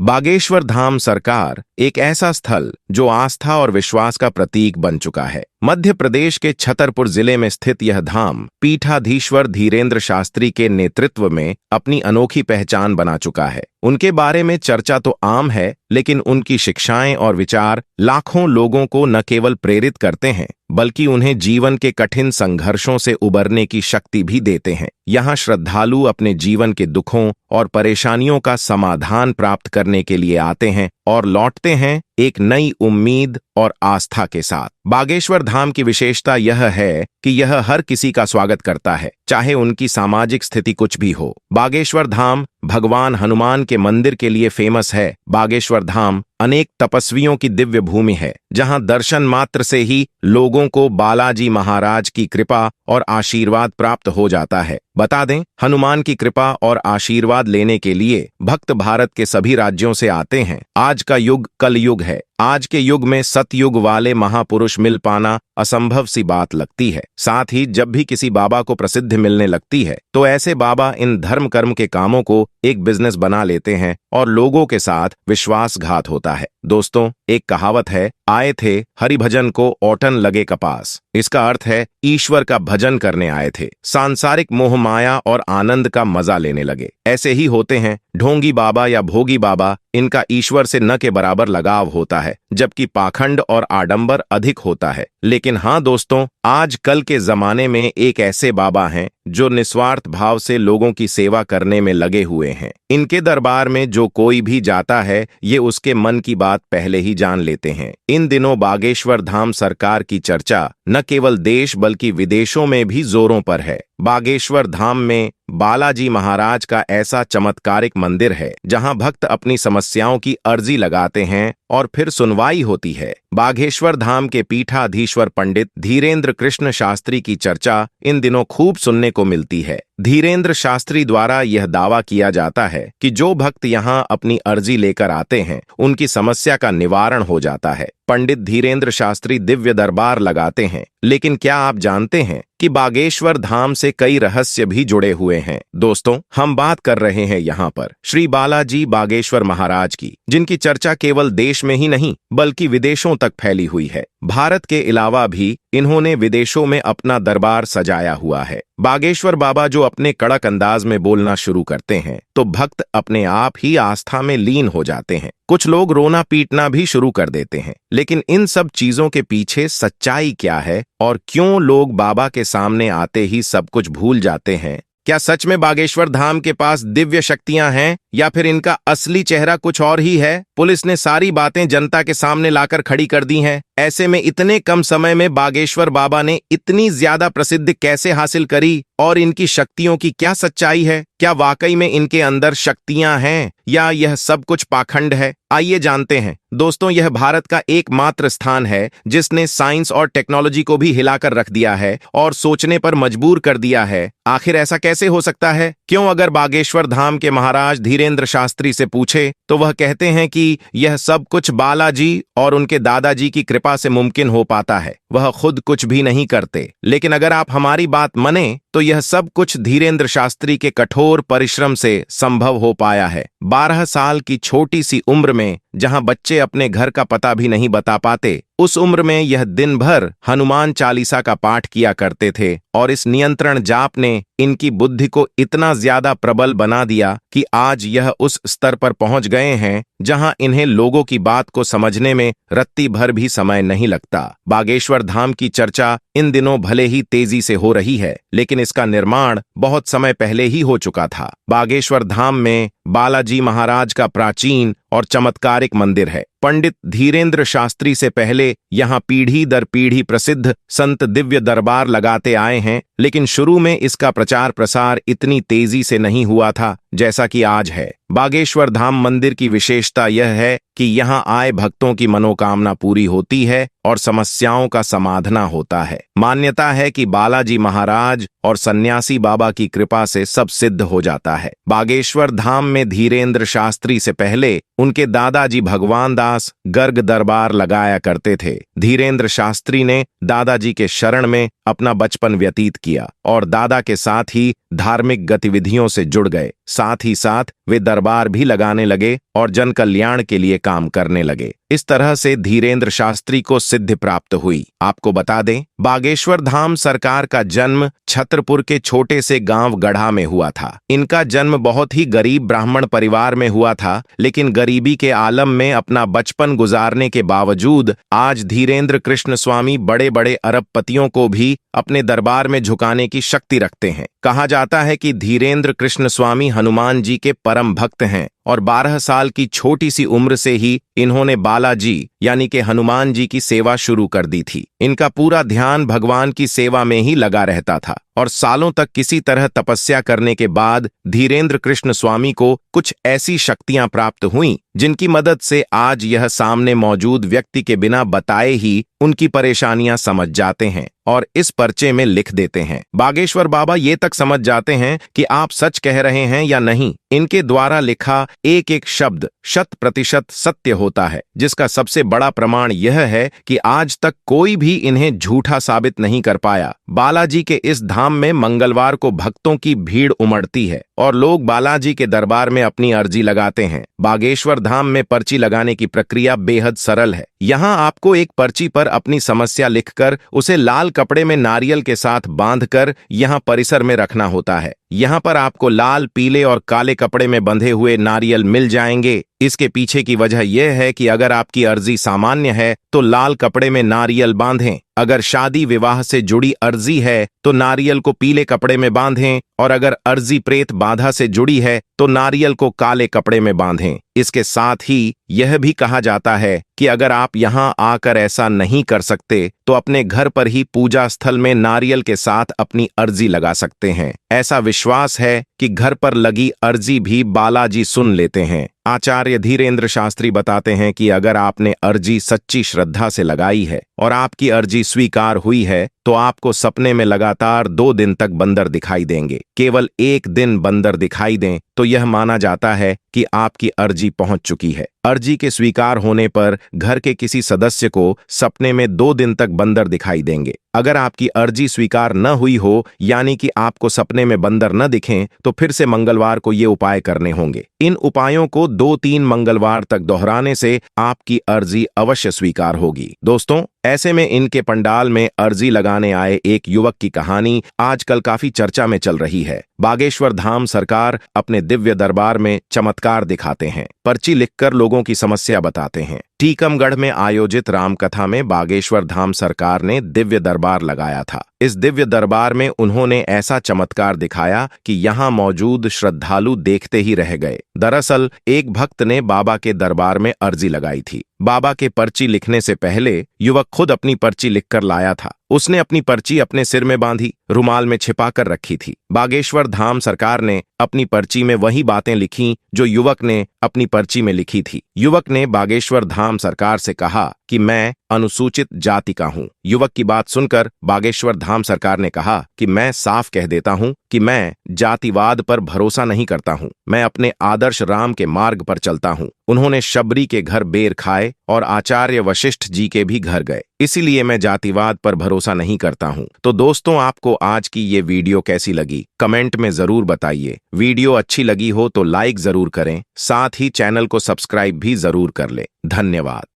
बागेश्वर धाम सरकार एक ऐसा स्थल जो आस्था और विश्वास का प्रतीक बन चुका है। मध्य प्रदेश के छतरपुर जिले में स्थित यह धाम पीठाधीश्वर धीरेन्द्र शास्त्री के नेतृत्व में अपनी अनोखी पहचान बना चुका है। उनके बारे में चर्चा तो आम है, लेकिन उनकी शिक्षाएं और विचार लाखों लोगों को न केवल प्रेरित करते हैं, बल्कि उन्हें जीवन के कठिन संघर्षों से उबरने की शक्ति भी देते हैं। यहाँ श्रद्धालु अपने जीवन के दुखों और परेशानियों का समाधान प्राप्त करने के लिए आते हैं और लौटते हैं एक नई उम्मीद और आस्था के साथ। बागेश्वर धाम की विशेषता यह है कि यह हर किसी का स्वागत करता है, चाहे उनकी सामाजिक स्थिति कुछ भी हो। बागेश्वर धाम भगवान हनुमान के मंदिर के लिए फेमस है। बागेश्वर धाम अनेक तपस्वियों की दिव्य भूमि है, जहां दर्शन मात्र से ही लोगों को बालाजी महाराज की कृपा और आशीर्वाद प्राप्त हो जाता है। बता दें, हनुमान की कृपा और आशीर्वाद लेने के लिए भक्त भारत के सभी राज्यों से आते हैं। आज का युग कलयुग है। आज के युग में सतयुग वाले महापुरुष मिल पाना असंभव सी बात लगती है। साथ ही जब भी किसी बाबा को प्रसिद्धि मिलने लगती है, तो ऐसे बाबा इन धर्म कर्म के कामों को एक बिजनेस बना लेते हैं और लोगों के साथ विश्वासघात होता है। दोस्तों, एक कहावत है, आए थे हरिभजन को ओटन लगे कपास। इसका अर्थ है ईश्वर का भजन करने आए थे, सांसारिक मोह माया और आनंद का मजा लेने लगे। ऐसे ही होते हैं ढोंगी बाबा या भोगी बाबा। इनका ईश्वर से न के बराबर लगाव होता है, जबकि पाखंड और आडंबर अधिक होता है। लेकिन हाँ दोस्तों, आज कल के जमाने में एक ऐसे बाबा हैं जो निस्वार्थ भाव से लोगों की सेवा करने में लगे हुए हैं। इनके दरबार में जो कोई भी जाता है, ये उसके मन की बात पहले ही जान लेते हैं। इन दिनों बागेश्वर धाम सरकार की चर्चा न केवल देश बल्कि विदेशों में भी जोरों पर है। बागेश्वर धाम में बालाजी महाराज का ऐसा चमत्कारिक मंदिर है, जहां भक्त अपनी समस्याओं की अर्जी लगाते हैं और फिर सुनवाई होती है। बागेश्वर धाम के पीठाधीश्वर पंडित धीरेन्द्र कृष्ण शास्त्री की चर्चा इन दिनों खूब सुनने को मिलती है। धीरेन्द्र शास्त्री द्वारा यह दावा किया जाता है कि जो भक्त यहां अपनी अर्जी लेकर आते हैं, उनकी समस्या का निवारण हो जाता है। पंडित धीरेन्द्र शास्त्री दिव्य दरबार लगाते हैं, लेकिन क्या आप जानते हैं कि बागेश्वर धाम से कई रहस्य भी जुड़े हुए हैं। दोस्तों, हम बात कर रहे हैं यहाँ पर श्री बालाजी बागेश्वर महाराज की, जिनकी चर्चा केवल देश में ही नहीं बल्कि विदेशों तक फैली हुई है। भारत के अलावा भी इन्होंने विदेशों में अपना दरबार सजाया हुआ है। बागेश्वर बाबा जो अपने कड़क अंदाज में बोलना शुरू करते हैं, तो भक्त अपने आप ही आस्था में लीन हो जाते हैं। कुछ लोग रोना पीटना भी शुरू कर देते हैं। लेकिन इन सब चीजों के पीछे सच्चाई क्या है और क्यों लोग बाबा के सामने आते ही सब कुछ भूल जाते हैं? क्या सच में बागेश्वर धाम के पास दिव्य शक्तियां हैं या फिर इनका असली चेहरा कुछ और ही है? पुलिस ने सारी बातें जनता के सामने लाकर खड़ी कर दी हैं। ऐसे में इतने कम समय में बागेश्वर बाबा ने इतनी ज्यादा प्रसिद्धि कैसे हासिल करी और इनकी शक्तियों की क्या सच्चाई है? क्या वाकई में इनके अंदर शक्तियां हैं या यह सब कुछ पाखंड है? आइए जानते हैं। दोस्तों, यह भारत का एकमात्र स्थान है जिसने साइंस और टेक्नोलॉजी को भी हिलाकर रख दिया है और सोचने पर मजबूर कर दिया है। आखिर ऐसा कैसे हो सकता है? क्यों? अगर बागेश्वर धाम के महाराज धीरेन्द्र शास्त्री से पूछे तो वह कहते हैं कि यह सब कुछ बालाजी और उनके दादाजी की कृपा से मुमकिन हो पाता है। वह खुद कुछ भी नहीं करते। लेकिन अगर आप हमारी बात माने तो यह सब कुछ धीरेन्द्र शास्त्री के कठोर परिश्रम से संभव हो पाया है। 12 साल की छोटी सी उम्र में, जहां बच्चे अपने घर का पता भी नहीं बता पाते, उस उम्र में यह दिन भर हनुमान चालीसा का पाठ किया करते थे और इस नियंत्रण जाप ने इनकी बुद्धि को इतना ज्यादा प्रबल बना दिया कि आज यह उस स्तर पर पहुंच गए हैं जहां इन्हें लोगों की बात को समझने में रत्ती भर भी समय नहीं लगता। बागेश्वर धाम की चर्चा इन दिनों भले ही तेजी से हो रही है, लेकिन इसका निर्माण बहुत समय पहले ही हो चुका था। बागेश्वर धाम में बालाजी महाराज का प्राचीन और चमत्कारिक मंदिर है। पंडित धीरेन्द्र शास्त्री से पहले यहाँ पीढ़ी दर पीढ़ी प्रसिद्ध संत दिव्य दरबार लगाते आए हैं, लेकिन शुरू में इसका प्रचार प्रसार इतनी तेजी से नहीं हुआ था जैसा कि आज है। बागेश्वर धाम मंदिर की विशेषता यह है कि यहाँ आए भक्तों की मनोकामना पूरी होती है और समस्याओं का समाधान होता है। मान्यता है कि बालाजी महाराज और सन्यासी बाबा की कृपा से सब सिद्ध हो जाता है। बागेश्वर धाम में धीरेन्द्र शास्त्री से पहले उनके दादाजी भगवान दास गर्ग दरबार लगाया करते थे। धीरेन्द्र शास्त्री ने दादाजी के शरण में अपना बचपन व्यतीत किया और दादा के साथ ही धार्मिक गतिविधियों से जुड़ गए। साथ ही साथ वे दरबार भी लगाने लगे और जन कल्याण के लिए काम करने लगे। इस तरह से धीरेंद्र शास्त्री को सिद्धि प्राप्त हुई। आपको बता दें, बागेश्वर धाम सरकार का जन्म छतरपुर के छोटे से गांव गढ़ा में हुआ था। इनका जन्म बहुत ही गरीब ब्राह्मण परिवार में हुआ था, लेकिन गरीबी के आलम में अपना बचपन गुजारने के बावजूद आज धीरेंद्र कृष्ण स्वामी बड़े बड़े अरबपतियों को भी अपने दरबार में झुकाने की शक्ति रखते हैं। कहा जाता है कि धीरेंद्र कृष्ण स्वामी हनुमान जी के परम भक्त हैं और 12 साल की छोटी सी उम्र से ही इन्होंने बालाजी यानी कि हनुमान जी की सेवा शुरू कर दी थी। इनका पूरा ध्यान भगवान की सेवा में ही लगा रहता था और सालों तक किसी तरह तपस्या करने के बाद धीरेंद्र कृष्ण स्वामी को कुछ ऐसी शक्तियां प्राप्त हुईं जिनकी मदद से आज यह सामने मौजूद व्यक्ति के बिना बताए ही उनकी परेशानियां समझ जाते हैं और इस पर्चे में लिख देते हैं। बागेश्वर बाबा ये तक समझ जाते हैं कि आप सच कह रहे हैं या नहीं। इनके द्वारा लिखा एक एक शब्द 100% सत्य होता है, जिसका सबसे बड़ा प्रमाण यह है कि आज तक कोई भी इन्हें झूठा साबित नहीं कर पाया। बालाजी के इस धाम में मंगलवार को भक्तों की भीड़ उमड़ती है और लोग बालाजी के दरबार में अपनी अर्जी लगाते हैं। बागेश्वर धाम में पर्ची लगाने की प्रक्रिया बेहद सरल है। यहाँ आपको एक पर्ची पर अपनी समस्या लिखकर उसे लाल कपड़े में नारियल के साथ बांधकर यहाँ परिसर में रखना होता है। यहाँ पर आपको लाल, पीले और काले कपड़े में बंधे हुए नारियल मिल जाएंगे। इसके पीछे की वजह यह है कि अगर आपकी अर्जी सामान्य है तो लाल कपड़े में नारियल बांधें, अगर शादी विवाह से जुड़ी अर्जी है तो नारियल को पीले कपड़े में बांधें और अगर अर्जी प्रेत बाधा से जुड़ी है तो नारियल को काले कपड़े में बांधें। इसके साथ ही यह भी कहा जाता है कि अगर आप यहां आकर ऐसा नहीं कर सकते तो अपने घर पर ही पूजा स्थल में नारियल के साथ अपनी अर्जी लगा सकते हैं। ऐसा विश्वास है कि घर पर लगी अर्जी भी बालाजी सुन लेते हैं। आचार्य धीरेंद्र शास्त्री बताते हैं कि अगर आपने अर्जी सच्ची श्रद्धा से लगाई है और आपकी अर्जी स्वीकार हुई है तो आपको सपने में लगातार 2 दिन तक बंदर दिखाई देंगे। केवल 1 दिन बंदर दिखाई दें तो यह माना जाता है कि आपकी अर्जी पहुंच चुकी है। अर्जी के स्वीकार होने पर घर के किसी सदस्य को सपने में 2 दिन तक बंदर दिखाई देंगे। अगर आपकी अर्जी स्वीकार न हुई हो, यानी कि आपको सपने में बंदर न दिखें, तो फिर से मंगलवार को ये उपाय करने होंगे। इन उपायों को 2-3 मंगलवार तक दोहराने से आपकी अर्जी अवश्य स्वीकार होगी। दोस्तों, ऐसे में इनके पंडाल में अर्जी लगाने आए एक युवक की कहानी आजकल काफी चर्चा में चल रही है। बागेश्वर धाम सरकार अपने दिव्य दरबार में चमत्कार दिखाते हैं, पर्ची लिखकर लोगों की समस्या बताते हैं। टीकमगढ़ में आयोजित रामकथा में बागेश्वर धाम सरकार ने दिव्य दरबार लगाया था। इस दिव्य दरबार में उन्होंने ऐसा चमत्कार दिखाया कि यहाँ मौजूद श्रद्धालु देखते ही रह गए। दरअसल एक भक्त ने बाबा के दरबार में अर्जी लगाई थी। बाबा के पर्ची लिखने से पहले युवक खुद अपनी पर्ची लिखकर लाया था। उसने अपनी पर्ची अपने सिर में बांधी, रुमाल में छिपाकर रखी थी। बागेश्वर धाम सरकार ने अपनी पर्ची में वही बातें लिखीं जो युवक ने अपनी पर्ची में लिखी थी। युवक ने बागेश्वर धाम सरकार से कहा कि मैं अनुसूचित जाति का हूँ। युवक की बात सुनकर बागेश्वर धाम सरकार ने कहा कि मैं साफ कह देता हूँ कि मैं जातिवाद पर भरोसा नहीं करता हूँ। मैं अपने आदर्श राम के मार्ग पर चलता हूँ। उन्होंने शबरी के घर बेर खाए और आचार्य वशिष्ठ जी के भी घर गए, इसीलिए मैं जातिवाद पर भरोसा नहीं करता हूँ। तो दोस्तों, आपको आज की ये वीडियो कैसी लगी कमेंट में जरूर बताइए। वीडियो अच्छी लगी हो तो लाइक जरूर करें, साथ ही चैनल को सब्सक्राइब भी जरूर कर लें। धन्यवाद।